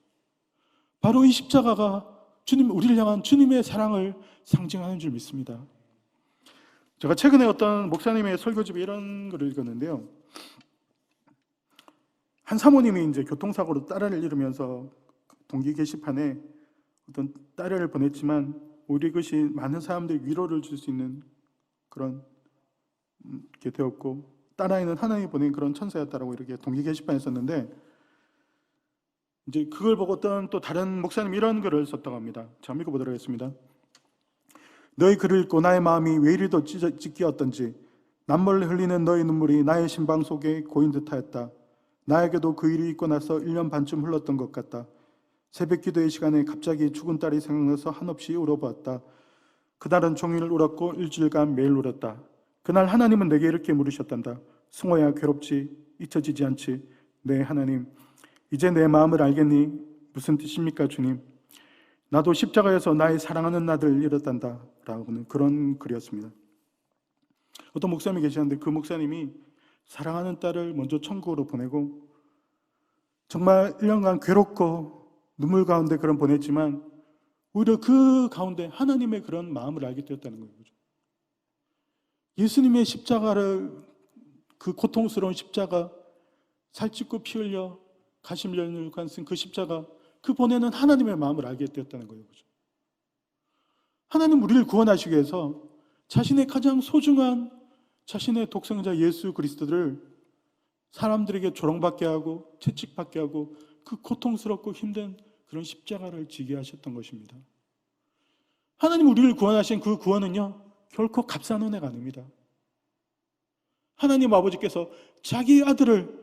바로 이 십자가가 우리를 향한 주님의 사랑을 상징하는 줄 믿습니다. 제가 최근에 어떤 목사님의 설교집에 이런 글을 읽었는데요. 한 사모님이 이제 교통사고로 딸을 잃으면서 동기 게시판에 어떤 딸을 보냈지만 오히려 그것이 많은 사람들이 위로를 줄 수 있는 그런 게 되었고, 딸아이는 하나님이 보낸 그런 천사였다라고 이렇게 동기 게시판에 썼는데, 이제 그걸 보고 어떤 또 다른 목사님이 이런 글을 썼다고 합니다. 제가 읽어보도록 하겠습니다. 너희 글을 읽고 나의 마음이 왜 이리도 찢기었던지 남몰래 흘리는 너희 눈물이 나의 심방 속에 고인 듯하였다. 나에게도 그 일이 있고 나서 1년 반쯤 흘렀던 것 같다. 새벽 기도의 시간에 갑자기 죽은 딸이 생각나서 한없이 울어보았다. 그날은 종일 울었고 일주일간 매일 울었다. 그날 하나님은 내게 이렇게 물으셨단다. 승호야, 괴롭지? 잊혀지지 않지? 네, 하나님. 이제 내 마음을 알겠니? 무슨 뜻입니까, 주님? 나도 십자가에서 나의 사랑하는 아들을 잃었단다 라고는 그런 글이었습니다. 어떤 목사님이 계셨는데 그 목사님이 사랑하는 딸을 먼저 천국으로 보내고 정말 1년간 괴롭고 눈물 가운데 그런 보냈지만 오히려 그 가운데 하나님의 그런 마음을 알게 되었다는 거예요. 예수님의 십자가를, 그 고통스러운 십자가, 살찢고 피 흘려 가시면류관 쓴 그 십자가, 그 보내는 하나님의 마음을 알게 되었다는 거예요. 하나님 우리를 구원하시기 위해서 자신의 가장 소중한 자신의 독생자 예수 그리스도를 사람들에게 조롱받게 하고 채찍받게 하고 그 고통스럽고 힘든 그런 십자가를 지게 하셨던 것입니다. 하나님 우리를 구원하신 그 구원은요, 결코 값싼 은혜가 아닙니다. 하나님 아버지께서 자기 아들을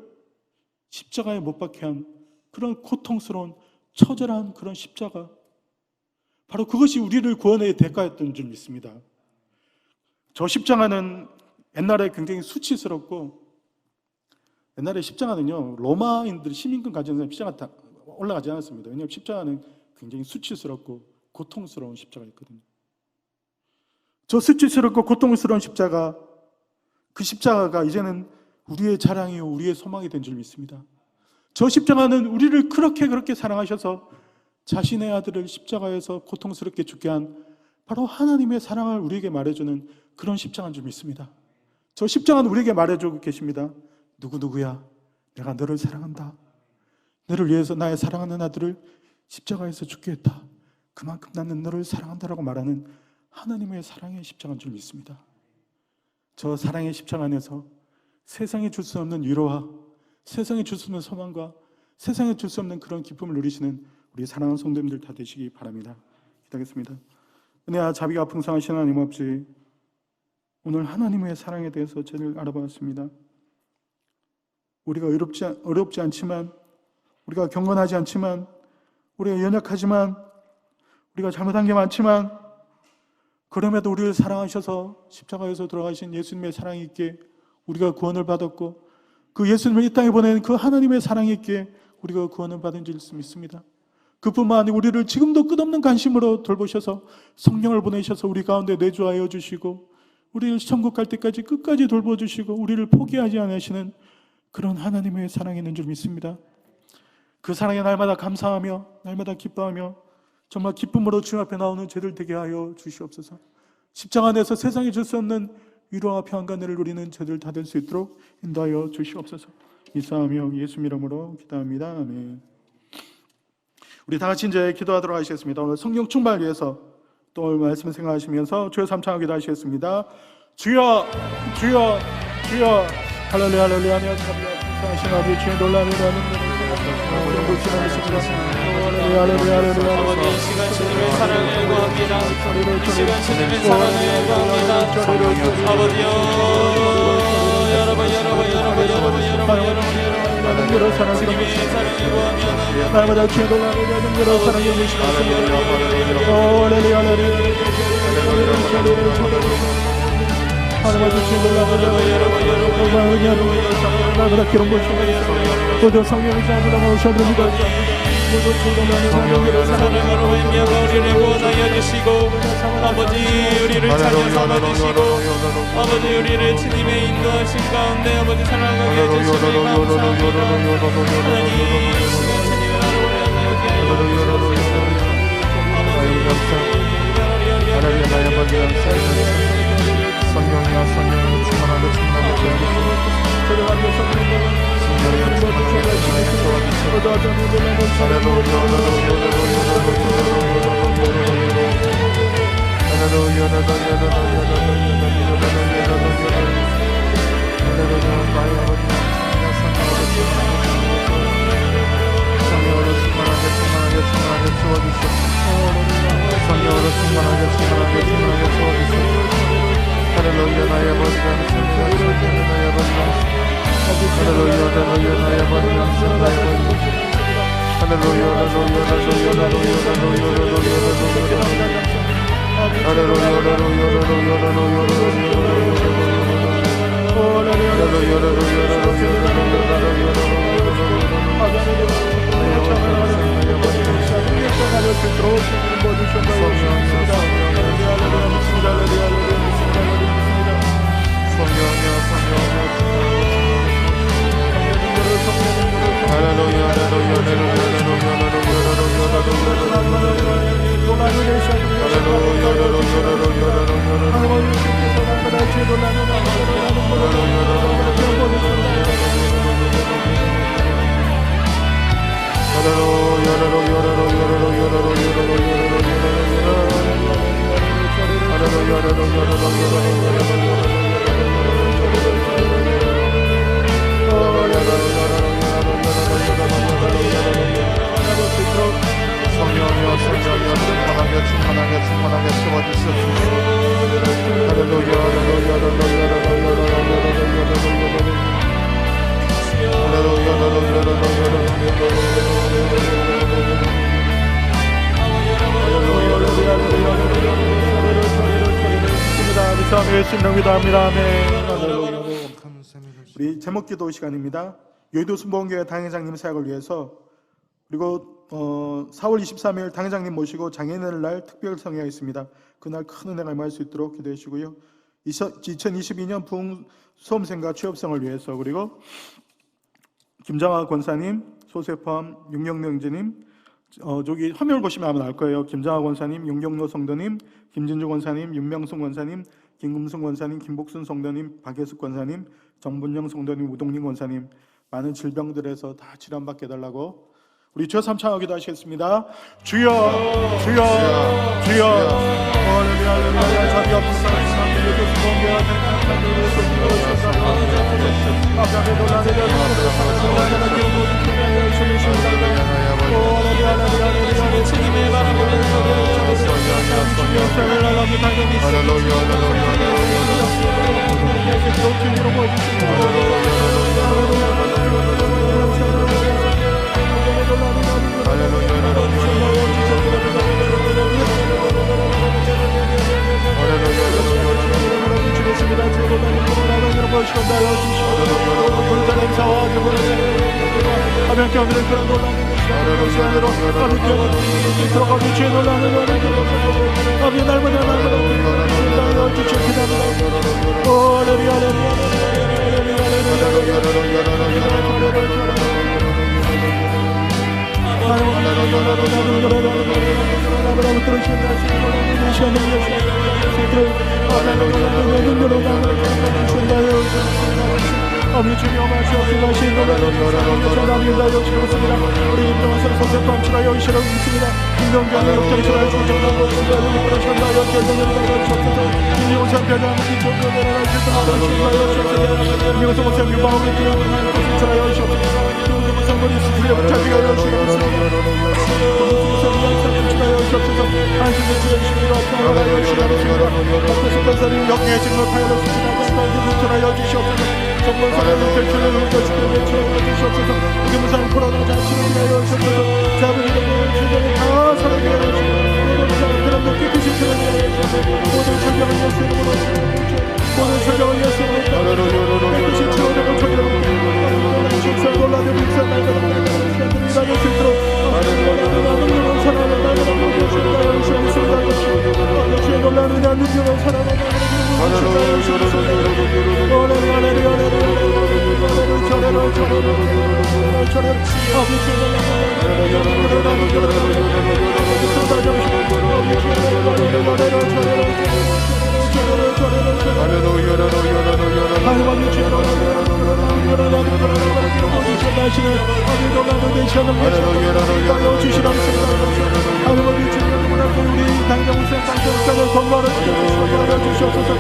십자가에 못 박게 한 그런 고통스러운 처절한 그런 십자가, 바로 그것이 우리를 구원의 대가였던 줄 믿습니다. 저 십자가는 옛날에 굉장히 수치스럽고, 옛날에 십자가는요 로마인들 시민권 가진 사람 십자가 다 올라가지 않았습니다. 왜냐하면 십자가는 굉장히 수치스럽고 고통스러운 십자가였거든요. 저 수치스럽고 고통스러운 십자가, 그 십자가가 이제는 우리의 자랑이요 우리의 소망이 된 줄 믿습니다. 저 십자가는 우리를 그렇게 사랑하셔서 자신의 아들을 십자가에서 고통스럽게 죽게 한 바로 하나님의 사랑을 우리에게 말해주는 그런 십자가인 줄 믿습니다. 저 십자가는 우리에게 말해주고 계십니다. 누구야, 내가 너를 사랑한다. 너를 위해서 나의 사랑하는 아들을 십자가에서 죽게 했다. 그만큼 나는 너를 사랑한다라고 말하는 하나님의 사랑의 십자가인 줄 믿습니다. 저 사랑의 십자가 안에서 세상에 줄 수 없는 위로와 세상에 줄 수 없는 소망과 세상에 줄 수 없는 그런 기쁨을 누리시는 우리 사랑하는 성도님들 다 되시기 바랍니다. 기도하겠습니다. 은혜와 자비가 풍성하신 하나님 아버지, 오늘 하나님의 사랑에 대해서 저를 알아보았습니다. 우리가 어렵지 않지만, 우리가 경건하지 않지만, 우리가 연약하지만, 우리가 잘못한 게 많지만, 그럼에도 우리를 사랑하셔서 십자가에서 돌아가신 예수님의 사랑이 있기에 우리가 구원을 받았고, 그 예수님을 이 땅에 보낸 그 하나님의 사랑이 있기에 우리가 구원을 받은 줄 믿습니다. 그뿐만 아니라 우리를 지금도 끝없는 관심으로 돌보셔서 성령을 보내셔서 우리 가운데 내주하여 주시고, 우리를 천국 갈 때까지 끝까지 돌보주시고 우리를 포기하지 않으시는 그런 하나님의 사랑이 있는 줄 믿습니다. 그 사랑에 날마다 감사하며 날마다 기뻐하며 정말 기쁨으로 주님 앞에 나오는 죄들 되게 하여 주시옵소서. 십자가 안에서 세상에 줄 수 없는 위로와 평안과 은혜를 누리는 저들 다 될 수 있도록 인도하여 주시옵소서. 이사하며 예수 이름으로 기도합니다. 아멘. 우리 다 같이 이제 기도하도록 하시겠습니다. 오늘 성령 충만을 위해서 또 오늘 말씀을 생각하시면서 주여 삼창하게 기도하시겠습니다. 주여 주여 주여 할렐루야 할렐루야. 하나님 아버지 주의 놀라운 은혜를 아버지 이 시간 주님의 사랑을 구합니다. 이 시간 주님의 사랑을 구합니다. 아버지요 여러분 주님의 사랑을 구하며 날마다 주의 놀라는 능력으로 사랑해 주시옵소서. 하나님의 주의 놀라는 날마다 기름 부으시옵소서. 모두 성령의 자들아 오셔드립니다. 성령의 사랑으로 인하여 우리를 구원하여 주시고 아버지 우리를 찾아 삼아주시고 아버지 우리를 주님의 인도하신 가운데 아버지 사랑하게 해주시니 감사합니다. 하나님 이 시간 주님의 나라를 위하여 성령이여 성령을 충만하게 우리 제목 기도 시간입니다. 여의도 순복음교회 당회장님 사역을 위해서 그리고 4월 23일 당회장님 모시고 장애인의 날 특별 성회가 그날 큰 은혜가 임할 수 있도록 기도해 주시고요. 2022년 부흥 수험생과 취업생을 위해서 그리고 김장하 권사님, 소세팜, 윤경래 형제님, 저기 화면을 보시면 아마 나올 거예요. 김장하 권사님, 윤경로 성도님, 김진주 권사님, 윤명순 권사님, 김금순 권사님, 김복순 성도님, 박예숙 권사님, 정분영 성도님, 우동림 권사님, 많은 질병들에서 다 치료받게 해달라고 우리 주여 삼창하기도 하시겠습니다. 주여, 주여, 주여. 할렐루야, 자비 없으사 주님을 아버지 주여 말씀하시는 전함입니다. 여시겠습니다. 우리 임동원선 선생 방출하여 이시라고 있습니다. 임동경의 역정처럼 중정하고 그러셨나요? 결정을 주옵소서. 임용산 배당을 이쪽으로 주옵소서. 임용선 목사님 유방을 들어오는 것을 전하여 주옵소서. 성물이 수술에 붙잡히게 하여 주옵소서. 한숨을 주시옵소서. 평화하여 주옵소서. 앞에서 건설이 영예해지는 못하여 주옵소서. 주시옵소서. 정말 사랑을 결정을 옮겨주게 주옵소서. 이게 무상 코로나 자신을 위하여 주옵소서. 잡은 이름을 주님을 다 사랑해 주옵소서. 그런 것 깨끗이 드러내 주옵소서. 모든 설명을 예수 이름으로 모든 설명을 예수 이름으로 깨끗이 채워내고 전이라고 주옵소서. 놀라는 빅사 날마다 일하는 수 있도록 사랑을 나누고 주옵소서. 주의 놀라는 능력을 사랑을 우리 당장 우선 당장을 건강을 주시옵소서.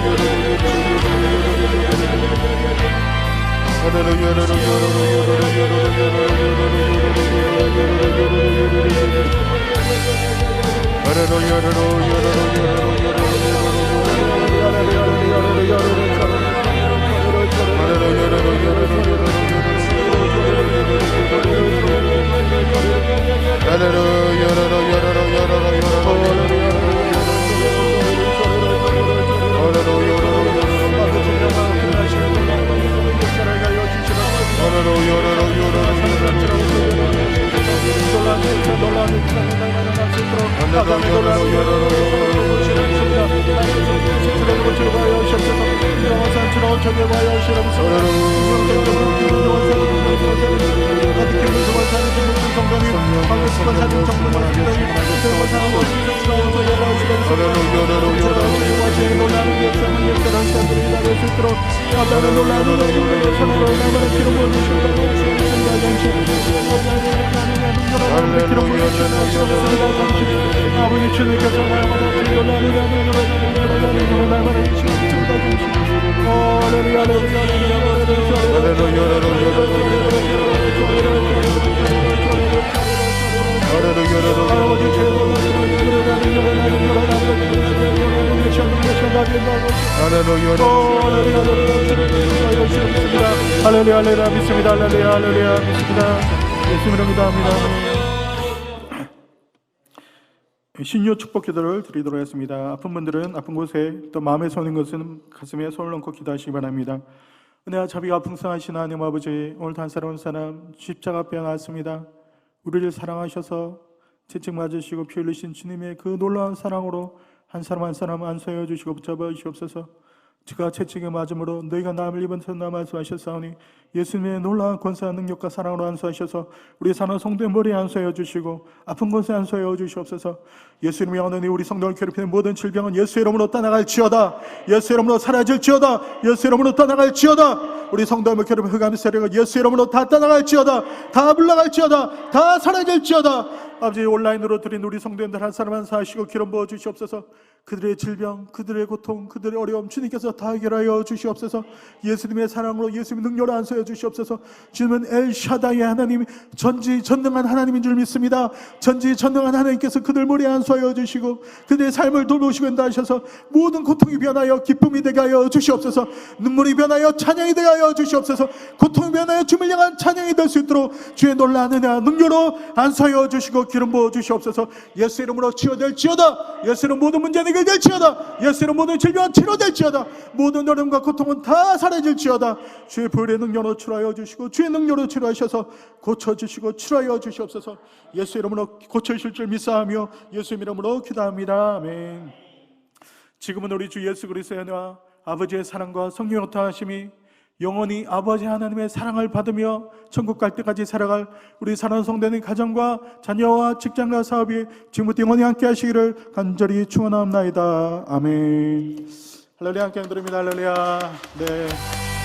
아버지 주님께서 할렐루야 할렐루야 믿습니다. 할렐루야 할렐루야 믿습니다. 예수님으로 믿어합니다. 신유 축복 기도를 드리도록 하겠습니다. 아픈 분들은 아픈 곳에 또 마음에 서는 것은 가슴에 손을 얹고 기도하시기 바랍니다. 은혜와 자비가 풍성하신 하나님 아버지, 오늘 단사로운 사람 십자가 앞에 나왔습니다. 우리를 사랑하셔서 채찍 맞으시고 피 흘리신 주님의 그 놀라운 사랑으로 한 사람 한 사람 안수하여 주시고 붙잡아 주시옵소서. 제가 채찍에 맞음으로 너희가 남을 입은선나 말씀하셨사오니 예수님의 놀라운 권세와 능력과 사랑으로 안수하셔서 우리 사는 성도의 머리에 안수하여 주시고 아픈 곳에 안수하여 주시옵소서. 예수님이 오늘 우리 성도를 괴롭히는 모든 질병은 예수 이름으로 떠나갈지어다. 예수 이름으로 사라질지어다. 예수 이름으로 떠나갈지어다. 우리 성도의 괴롭히는 흑암의 세력은 예수 이름으로 다 떠나갈지어다. 다 물러갈지어다. 다 사라질지어다. 아버지, 온라인으로 드린 우리 성도님들 한 사람 한 사시고 기름 부어 주시옵소서. 그들의 질병, 그들의 고통, 그들의 어려움 주님께서 다 해결하여 주시옵소서. 예수님의 사랑으로 예수님의 능력을 안수하여 주시옵소서. 주님은 엘샤다의 하나님, 전지전능한 하나님인 줄 믿습니다. 전지전능한 하나님께서 그들 머리에 안수하여 주시고 그들의 삶을 돌보시고 인도하셔서 모든 고통이 변하여 기쁨이 되게 하여 주시옵소서. 눈물이 변하여 찬양이 되게 하여 주시옵소서. 고통이 변하여 주님을 향한 찬양이 될 수 있도록 주의 놀라운 은혜와 능력으로 안수하여 주시고 기름 부어 주시옵소서. 예수 이름으로 치유될지어다. 예수 이름 모든 문제는 해결될지어다. 예수 이름 모든 질병은 치료될지어다. 모든 어려움과 고통은 다 사라질지어다. 주의 불의 능력으로 치료하여 주시고 주의 능력으로 치료하셔서 고쳐주시고 치료하여 주시옵소서. 예수 이름으로 고쳐주실 줄 믿사하며 예수 이름으로 기도합니다. 아멘. 지금은 우리 주 예수 그리스도의 은혜와 아버지의 사랑과 성령의 교통하심이 영원히 아버지 하나님의 사랑을 받으며 천국 갈 때까지 살아갈 우리 사랑하는 성도님 가정과 자녀와 직장과 사업이 지금부터 영원히 함께 하시기를 간절히 축원합니다. 아멘. 할렐루야. 함께 드립니다. 할렐루야. 네.